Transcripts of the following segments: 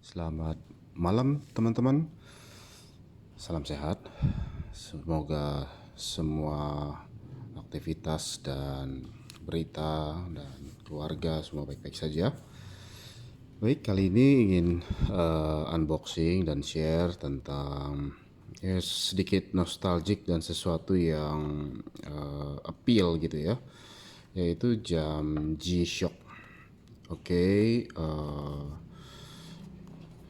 Selamat malam teman-teman. Salam sehat. Semoga semua aktivitas dan berita dan keluarga semua baik-baik saja. Baik, kali ini ingin unboxing dan share tentang sedikit nostalgic dan sesuatu yang appeal gitu ya, yaitu jam G-Shock. Oke,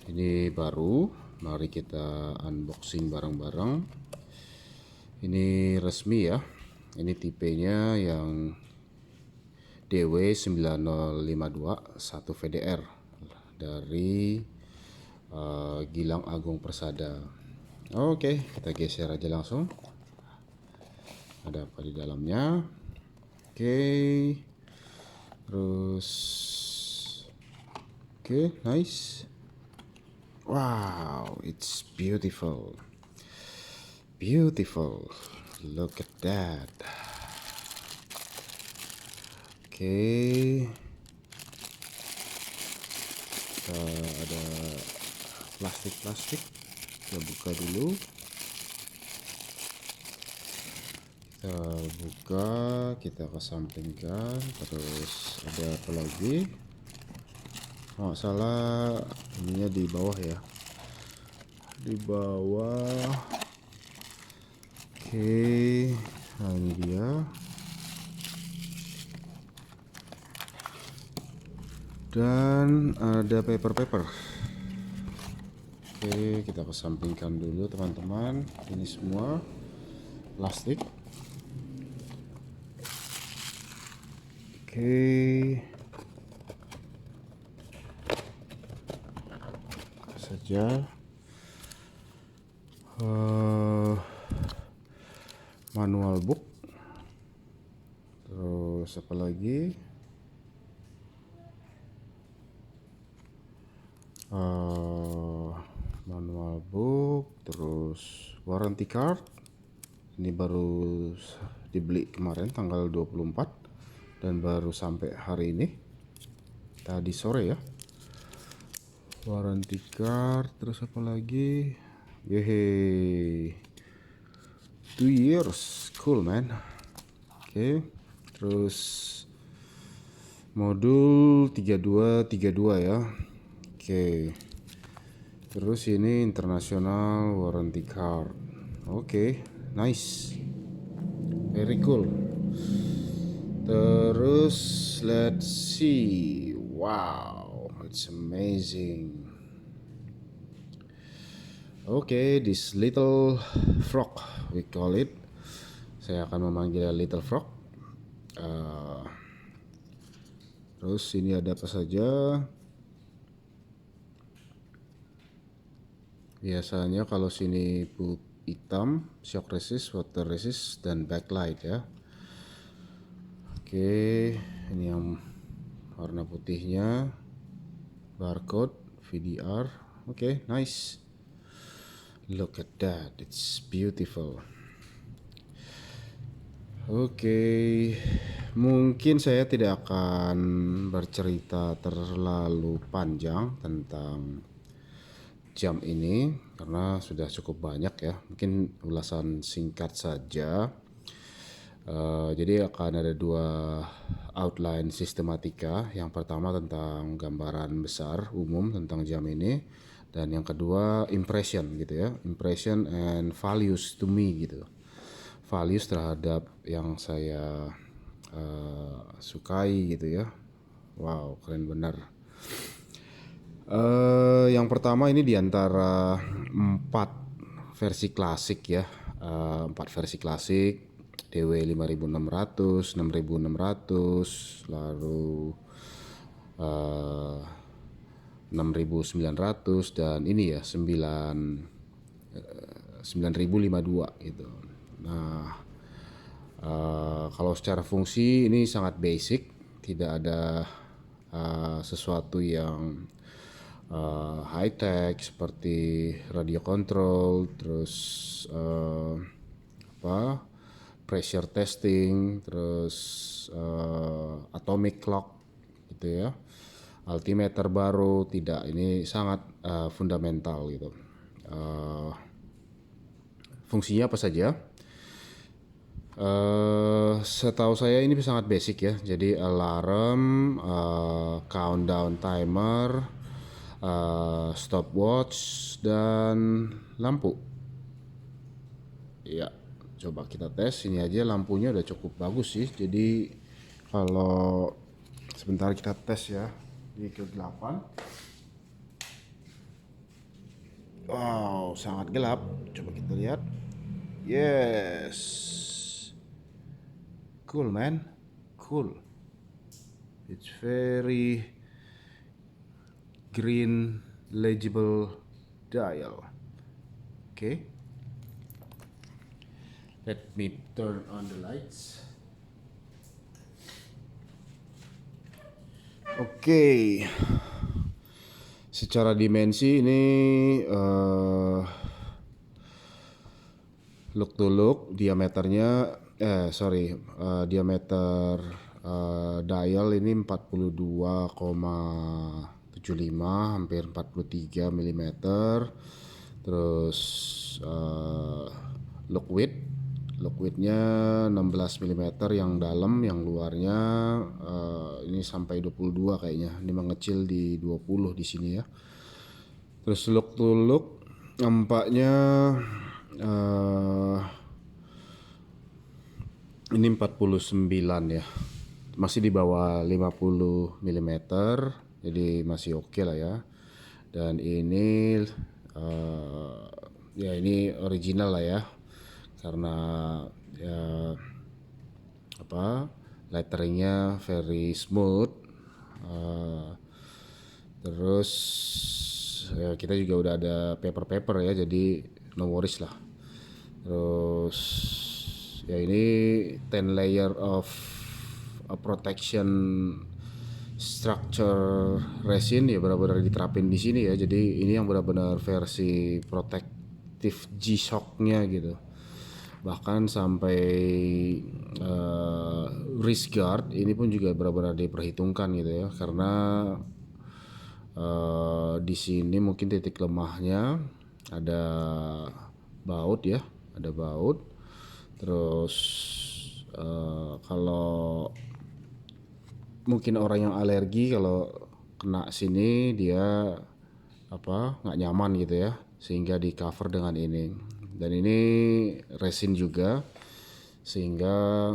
ini baru, mari kita unboxing bareng-bareng. Ini resmi ya. Ini tipenya yang DW9052 1 VDR dari Gilang Agung Persada. Oke, kita geser aja langsung. Ada apa di dalamnya? Oke. Terus nice. Wow, it's beautiful. Beautiful. Look at that. Oke. Ada plastik. Kita buka dulu. Kita kesampingkan. Terus ada apa lagi? Oh, salah, ininya di bawah ya. Di bawah. Oke. Nah, ini dia. Dan ada paper. Oke, kita kesampingkan dulu teman-teman. Ini semua plastik. Oke. Saja. Manual book. Terus apa lagi? Manual book, terus warranty card. Ini baru dibeli kemarin tanggal 24 dan baru sampai hari ini, tadi sore ya. Warranty card, terus apa lagi? Yeay, 2 years, cool man. Oke, terus modul 3232 ya. Oke, terus ini international warranty card. Oke, nice, very cool. Terus let's see. Wow, it's amazing. Okay, this little frog we call it. Saya akan memanggilnya little frog. Terus ini ada apa saja? Biasanya kalau sini hitam, shock resist, water resist, dan backlight ya. Oke, ini yang warna putihnya, barcode, VDR. Oke, nice. Look at that, it's beautiful. Oke, mungkin saya tidak akan bercerita terlalu panjang tentang jam ini karena sudah cukup banyak ya. Mungkin ulasan singkat saja. Jadi akan ada 2 outline sistematika. Yang pertama tentang gambaran besar umum tentang jam ini, dan yang kedua impression gitu ya, impression and values to me gitu, values terhadap yang saya sukai gitu ya. Wow, keren benar. Yang pertama ini diantara 4 versi klasik ya, 4 versi klasik, DW 5600, 6600, lalu 6900, dan ini ya 9052 gitu. Nah, kalau secara fungsi ini sangat basic, tidak ada sesuatu yang high tech seperti radio control, terus pressure testing, terus atomic clock gitu ya, altimeter baru, tidak. Ini sangat fundamental gitu. Fungsinya apa saja? Setahu saya ini sangat basic ya. Jadi alarm, countdown timer, stopwatch, dan lampu. Ya, coba kita tes. Ini aja lampunya udah cukup bagus sih. Jadi kalau sebentar kita tes ya di kegelapan. Wow, sangat gelap. Coba kita lihat. Yes. Cool man, cool. It's very green legible dial. Okay. Let me turn on the lights. Oke. Secara dimensi ini look to look diameternya diameter dial ini 42,75 hampir 43 mm. Terus look widthnya 16 mm yang dalam, yang luarnya ini sampai 22 kayaknya. Ini mengecil di 20 di sini ya. Terus look to look nampaknya ini 49 ya. Masih di bawah 50 mm. Jadi masih oke lah ya. Dan ini ya ini original lah ya. Karena ya letteringnya very smooth. Terus ya kita juga udah ada paper ya, jadi no worries lah. Terus ya ini 10 layer of protection structure resin ya, benar-benar diterapin di sini ya. Jadi ini yang benar-benar versi protective G-Shock-nya gitu. Bahkan sampai wrist guard ini pun juga benar-benar diperhitungkan gitu ya, karena di sini mungkin titik lemahnya ada baut ya, ada baut. Terus kalau mungkin orang yang alergi kalau kena sini dia nggak nyaman gitu ya, sehingga di cover dengan ini. Dan ini resin juga, sehingga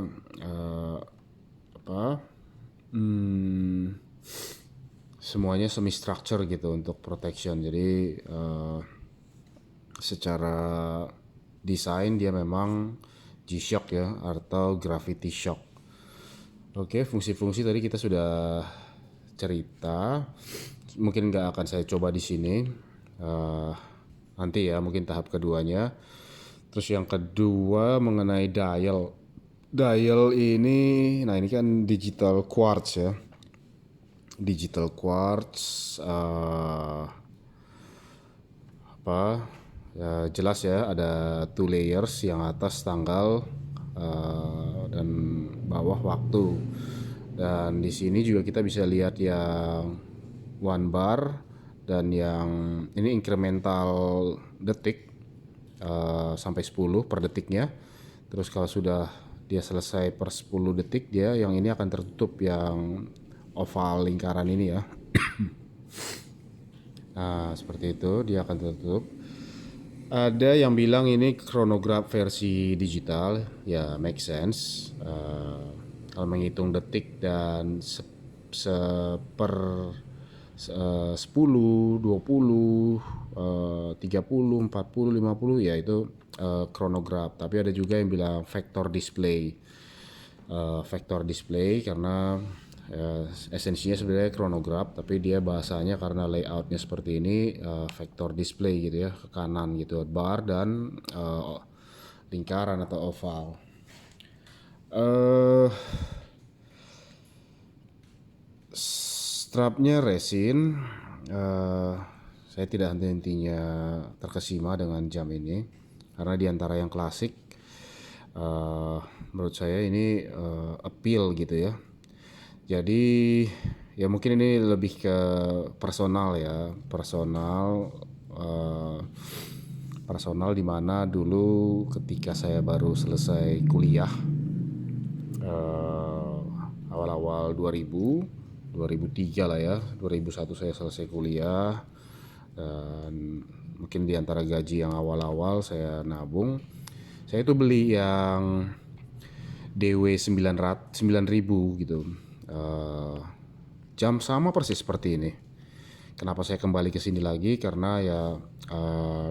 semuanya semi structure gitu untuk protection. Jadi secara desain dia memang G-Shock ya, atau gravity shock. Oke, fungsi-fungsi tadi kita sudah cerita. Mungkin nggak akan saya coba di sini. Nanti ya, mungkin tahap keduanya. Terus yang kedua mengenai dial. Dial ini, nah ini kan digital quartz ya. Digital quartz ya, jelas ya, ada 2 layers, yang atas tanggal dan bawah waktu. Dan di sini juga kita bisa lihat yang 1 bar dan yang ini incremental detik sampai 10 per detiknya. Terus kalau sudah dia selesai per 10 detik, dia yang ini akan tertutup, yang oval lingkaran ini ya. Nah, seperti itu dia akan tertutup. Ada yang bilang ini chronograph versi digital, ya make sense. Kalau menghitung detik dan per 10, 20, 30, 40, 50 ya itu chronograph. Tapi ada juga yang bilang vector display. Vector display karena esensinya sebenarnya chronograph, tapi dia bahasanya karena layoutnya seperti ini, vector display gitu ya, ke kanan gitu, bar dan lingkaran atau oval. Strapnya resin. Saya tidak henti-hentinya terkesima dengan jam ini, karena diantara yang klasik menurut saya ini appeal gitu ya. Jadi ya mungkin ini lebih ke personal ya, eh, personal di mana dulu ketika saya baru selesai kuliah, eh, awal-awal 2003 lah ya, 2001 saya selesai kuliah, dan mungkin di antara gaji yang awal-awal saya nabung, saya itu beli yang DW 9.000 gitu. Eh, Jam sama persis seperti ini. Kenapa saya kembali ke sini lagi? Karena ya eh,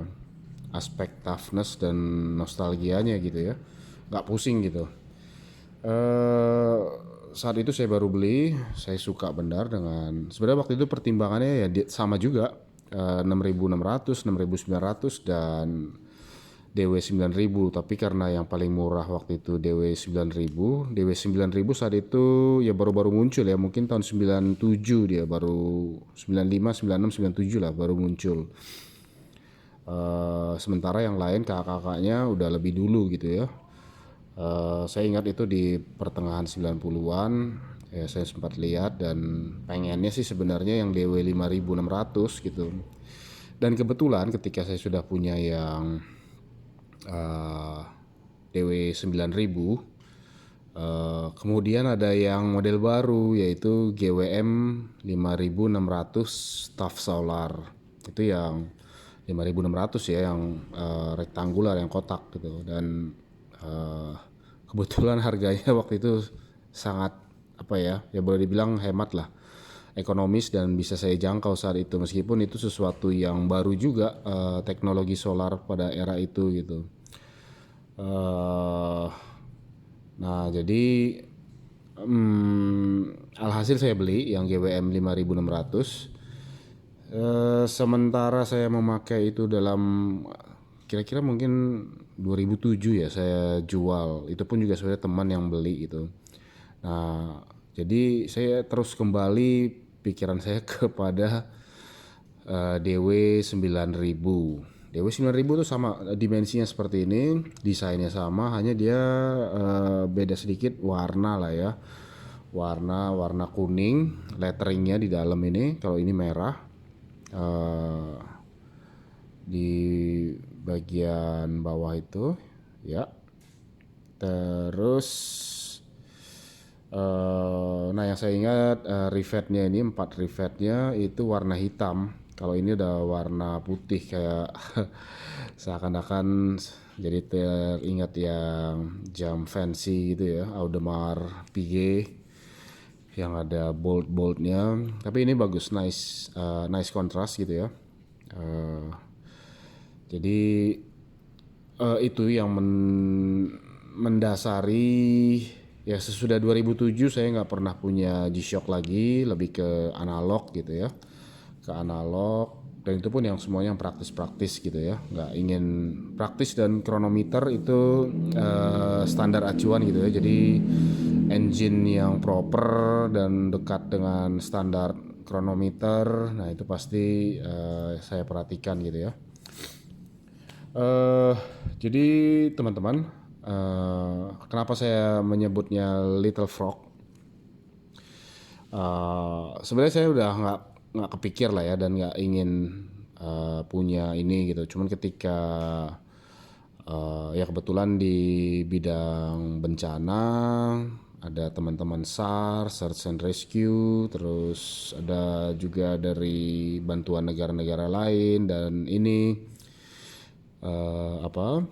aspek toughness dan nostalgianya gitu ya. Nggak pusing gitu. eh Saat itu saya baru beli, saya suka benar dengan sebenarnya waktu itu pertimbangannya ya sama juga, 6.600, 6.900 dan DW 9.000, tapi karena yang paling murah waktu itu DW 9.000. DW 9.000 saat itu ya baru-baru muncul ya, mungkin tahun 97 dia baru 95, 96, 97 lah baru muncul. Sementara yang lain kakak-kakaknya udah lebih dulu gitu ya. Saya ingat itu di pertengahan 90-an ya, saya sempat lihat dan pengennya sih sebenarnya yang DW 5.600 gitu. Dan kebetulan ketika saya sudah punya yang DW 9.000, kemudian ada yang model baru yaitu GWM 5.600 Tough Solar. Itu yang 5.600 ya, yang rektangular, yang kotak gitu. Dan kebetulan harganya waktu itu sangat apa ya, ya boleh dibilang hemat lah, ekonomis dan bisa saya jangkau saat itu, meskipun itu sesuatu yang baru juga, teknologi solar pada era itu gitu. Eh, nah jadi alhasil saya beli yang GWM 5.600. Sementara saya memakai itu dalam kira-kira mungkin 2007 ya saya jual. Itu pun juga sebenarnya teman yang beli itu. Nah, jadi saya terus kembali pikiran saya kepada DW 9.000. DW 9.000 itu sama, dimensinya seperti ini, desainnya sama, hanya dia beda sedikit warna lah ya. Warna kuning, letteringnya di dalam ini, kalau ini merah. Eh, di bagian bawah itu ya. Terus nah yang saya ingat, rivetnya ini 4 rivetnya itu warna hitam. Kalau ini udah warna putih kayak seakan-akan jadi teringat yang jam fancy gitu ya, Audemars Piguet yang ada bolt-boltnya. Tapi ini bagus, nice contrast gitu ya. Eh, jadi itu yang mendasari ya, sesudah 2007 saya nggak pernah punya G-Shock lagi, lebih ke analog gitu ya, ke analog. Dan itu pun yang semuanya yang praktis-praktis gitu ya, nggak ingin praktis. Dan kronometer itu standar acuan gitu ya, jadi engine yang proper dan dekat dengan standar kronometer, nah itu pasti saya perhatikan gitu ya. Eh, jadi teman-teman, kenapa saya menyebutnya Little Frog? Sebenarnya saya udah nggak kepikir lah ya, dan nggak ingin punya ini gitu. Cuman ketika ya kebetulan di bidang bencana ada teman-teman SAR, Search and Rescue, terus ada juga dari bantuan negara-negara lain, dan ini apa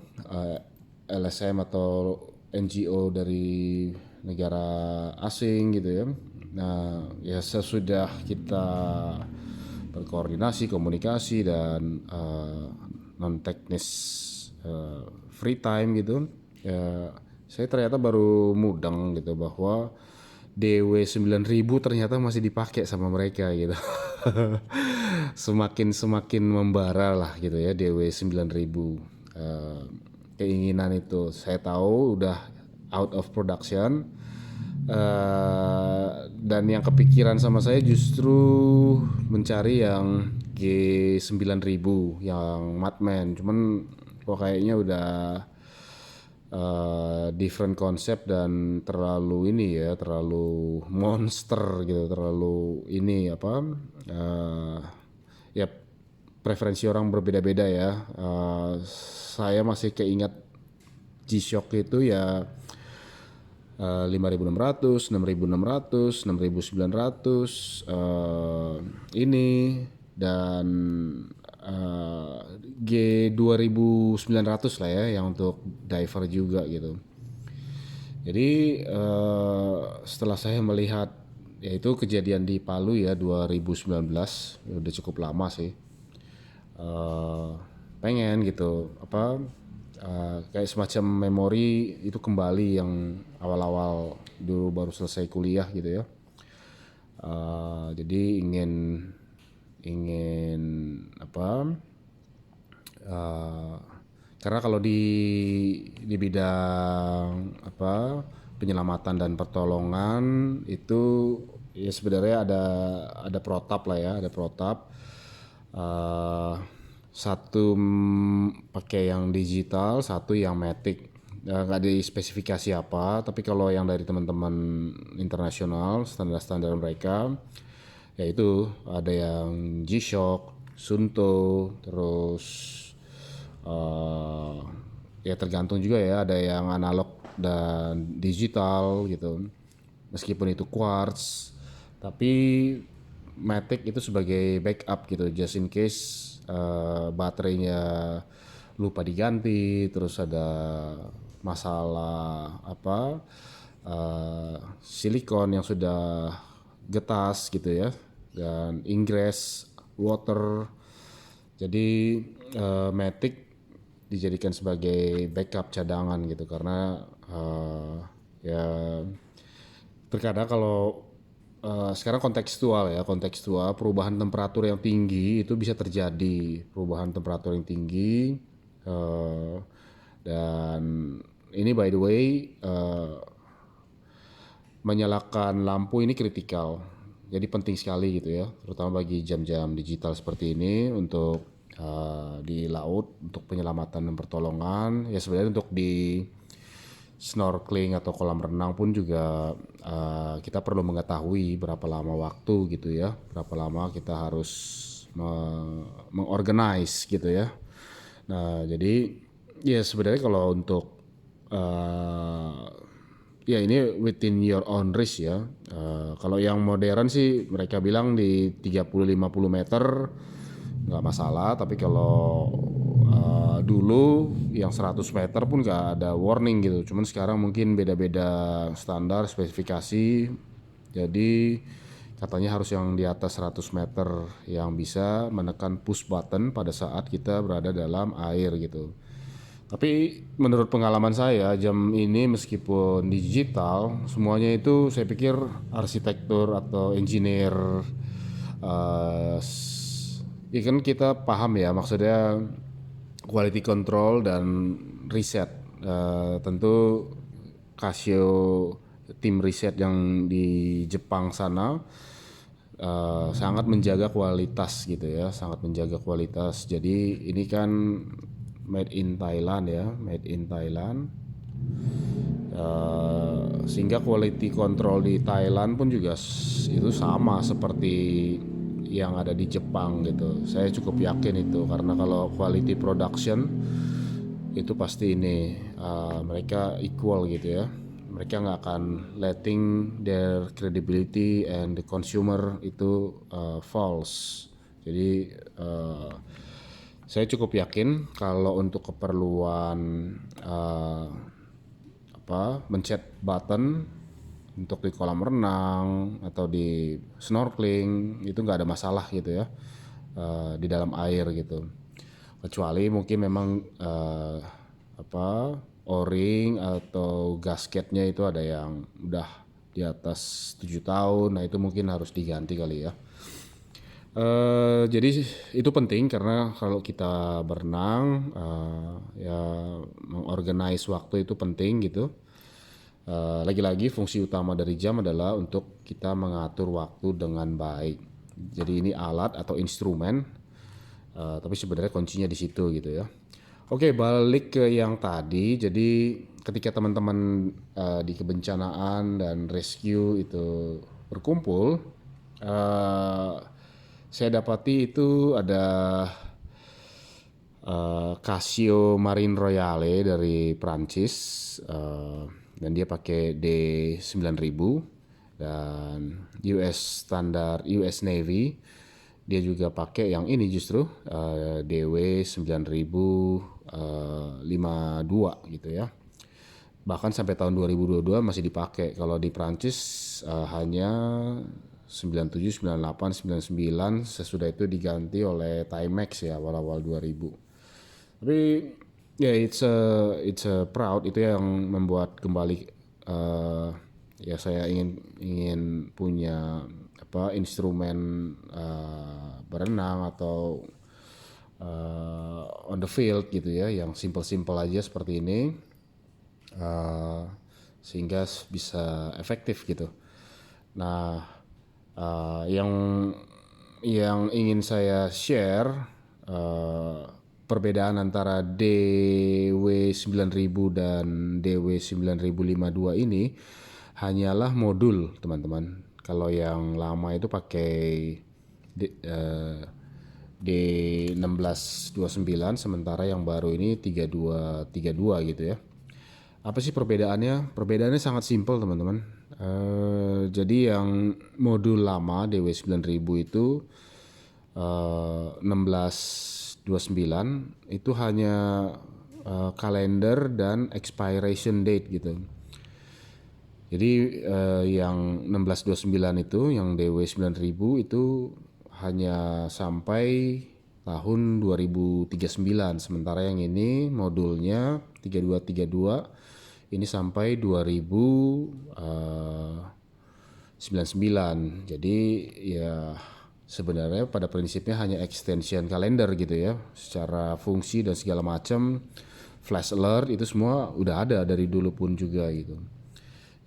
LSM atau NGO dari negara asing gitu ya. Nah, ya sesudah kita berkoordinasi, komunikasi dan non teknis, free time gitu, ya saya ternyata baru mudeng gitu bahwa DW 9.000 ternyata masih dipakai sama mereka gitu. Semakin membara lah gitu ya DW 9.000. Keinginan itu saya tahu udah out of production. Dan yang kepikiran sama saya justru mencari yang G 9.000 yang Madman, cuman kok kayaknya udah different konsep dan terlalu ini ya, terlalu monster gitu, terlalu ini apa, ya preferensi orang berbeda-beda ya. Saya masih keingat G-Shock itu ya 5.600, 6.600, 6.900 ini dan G 2.900 lah ya yang untuk diver juga gitu. Jadi setelah saya melihat yaitu kejadian di Palu ya 2019, ya udah cukup lama sih. eh, Pengen gitu apa, kayak semacam memori itu kembali yang awal-awal dulu baru selesai kuliah gitu ya. Jadi ingin ingin apa, eh, karena kalau di bidang apa penyelamatan dan pertolongan itu ya sebenarnya ada protap lah ya, ada protap. eh Satu pakai yang digital, satu yang matic. Nggak di spesifikasi apa, tapi kalau yang dari teman-teman internasional standar-standar mereka, yaitu ada yang G-Shock, Sunto, terus eh ya tergantung juga ya, ada yang analog dan digital gitu. Meskipun itu quartz, tapi Matic itu sebagai backup gitu, just in case baterainya lupa diganti, terus ada masalah apa, silikon yang sudah getas gitu ya, dan ingress water. Jadi Matic dijadikan sebagai backup cadangan gitu karena ya terkadang kalau sekarang kontekstual ya, kontekstual perubahan temperatur yang tinggi itu bisa terjadi, perubahan temperatur yang tinggi. eh, dan ini by the way, menyalakan lampu ini kritikal, jadi penting sekali gitu ya, terutama bagi jam-jam digital seperti ini untuk di laut untuk penyelamatan dan pertolongan ya. Sebenarnya untuk di snorkeling atau kolam renang pun juga kita perlu mengetahui berapa lama waktu gitu ya, berapa lama kita harus mengorganize gitu ya. Nah jadi ya sebenarnya kalau untuk uh, ya ini within your own risk ya. Kalau yang modern sih mereka bilang di 30-50 meter nggak masalah, tapi kalau dulu yang 100 meter pun nggak ada warning gitu. Cuman sekarang mungkin beda-beda standar spesifikasi. Jadi katanya harus yang di atas 100 meter yang bisa menekan push button pada saat kita berada dalam air gitu. Tapi menurut pengalaman saya jam ini meskipun digital semuanya itu saya pikir arsitektur atau engineer, eh, ya kan kita paham ya maksudnya quality control dan riset. Tentu Casio tim riset yang di Jepang sana sangat menjaga kualitas gitu ya, sangat menjaga kualitas. Jadi ini kan made in Thailand ya, made in Thailand. Sehingga quality control di Thailand pun juga itu sama seperti yang ada di Jepang gitu. Saya cukup yakin itu karena kalau quality production itu pasti ini mereka equal gitu ya. Mereka nggak akan letting their credibility and the consumer itu false. Jadi saya cukup yakin kalau untuk keperluan mencet button untuk di kolam renang atau di snorkeling itu nggak ada masalah gitu ya, di dalam air gitu. Kecuali mungkin memang o-ring atau gasketnya itu ada yang udah di atas 7 tahun, nah itu mungkin harus diganti kali ya. Jadi itu penting karena kalau kita berenang ya mengorganize waktu itu penting gitu. Lagi-lagi fungsi utama dari jam adalah untuk kita mengatur waktu dengan baik. Jadi ini alat atau instrumen, tapi sebenarnya kuncinya di situ gitu ya. Oke, balik ke yang tadi. Jadi ketika teman-teman di kebencanaan dan rescue itu berkumpul, eh, saya dapati itu ada Casio Marine Royale dari Prancis, dan dia pakai D9000 dan US standar US Navy. Dia juga pakai yang ini justru DW 9052 gitu ya. Bahkan sampai tahun 2022 masih dipakai. Kalau di Prancis hanya 97, 98, 99, sesudah itu diganti oleh Timex ya awal-awal 2000. Tapi ya it's a proud, itu yang membuat kembali ya saya ingin punya apa instrumen berenang atau on the field gitu ya, yang simple-simple aja seperti ini, sehingga bisa efektif gitu. Nah, yang ingin saya share, perbedaan antara DW9000 dan DW9052 ini hanyalah modul, teman-teman. Kalau yang lama itu pakai D1629, sementara yang baru ini 3232 gitu ya. Apa sih perbedaannya? Perbedaannya sangat simpel, teman-teman. Jadi yang modul lama DW9000 itu 1629 itu hanya kalender dan expiration date gitu. Jadi yang 1629 itu, yang DW9000 itu hanya sampai tahun 2039, sementara yang ini modulnya 3232 ini sampai 2099. Jadi ya sebenarnya pada prinsipnya hanya extension kalender gitu ya. Secara fungsi dan segala macam, flash alert itu semua udah ada dari dulu pun juga gitu.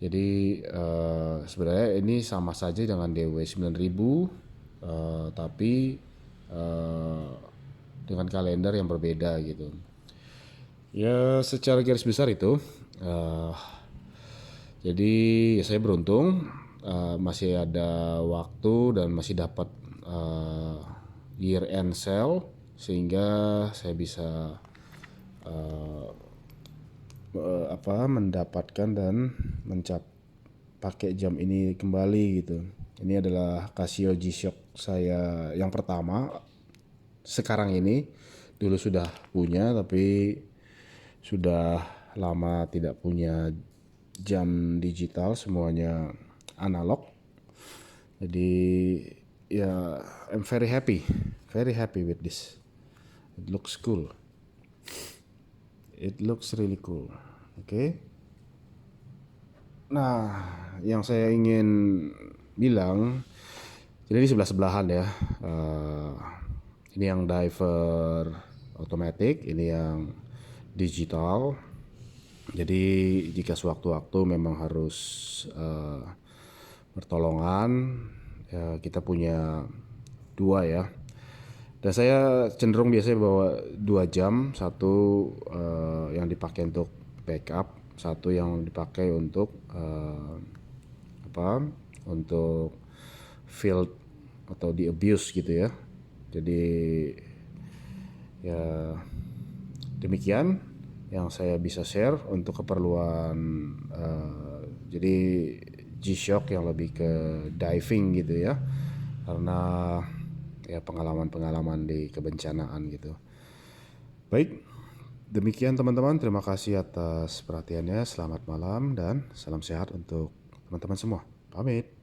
Jadi sebenarnya ini sama saja dengan DW9000, tapi dengan kalender yang berbeda gitu. Ya secara garis besar itu. Jadi ya saya beruntung masih ada waktu dan masih dapat year end sale, sehingga saya bisa mendapatkan dan pakai jam ini kembali gitu. Ini adalah Casio G-Shock saya yang pertama sekarang ini. Dulu sudah punya, tapi sudah lama tidak punya jam digital, semuanya analog. Jadi ya I'm very happy with this. It looks cool. It looks really cool. Oke. Nah, yang saya ingin bilang, jadi ini sebelah-sebelahan ya. Ini yang diver otomatis, ini yang digital. Jadi jika sewaktu-waktu memang harus bertolongan, ya kita punya dua ya. Dan saya cenderung biasanya bawa 2 jam, satu yang dipakai untuk backup, satu yang dipakai untuk untuk field atau di abuse gitu ya. Jadi ya demikian yang saya bisa share untuk keperluan jadi G-Shock yang lebih ke diving gitu ya, karena ya pengalaman-pengalaman di kebencanaan gitu. Baik, demikian teman-teman, terima kasih atas perhatiannya. Selamat malam dan salam sehat untuk teman-teman semua. Pamit.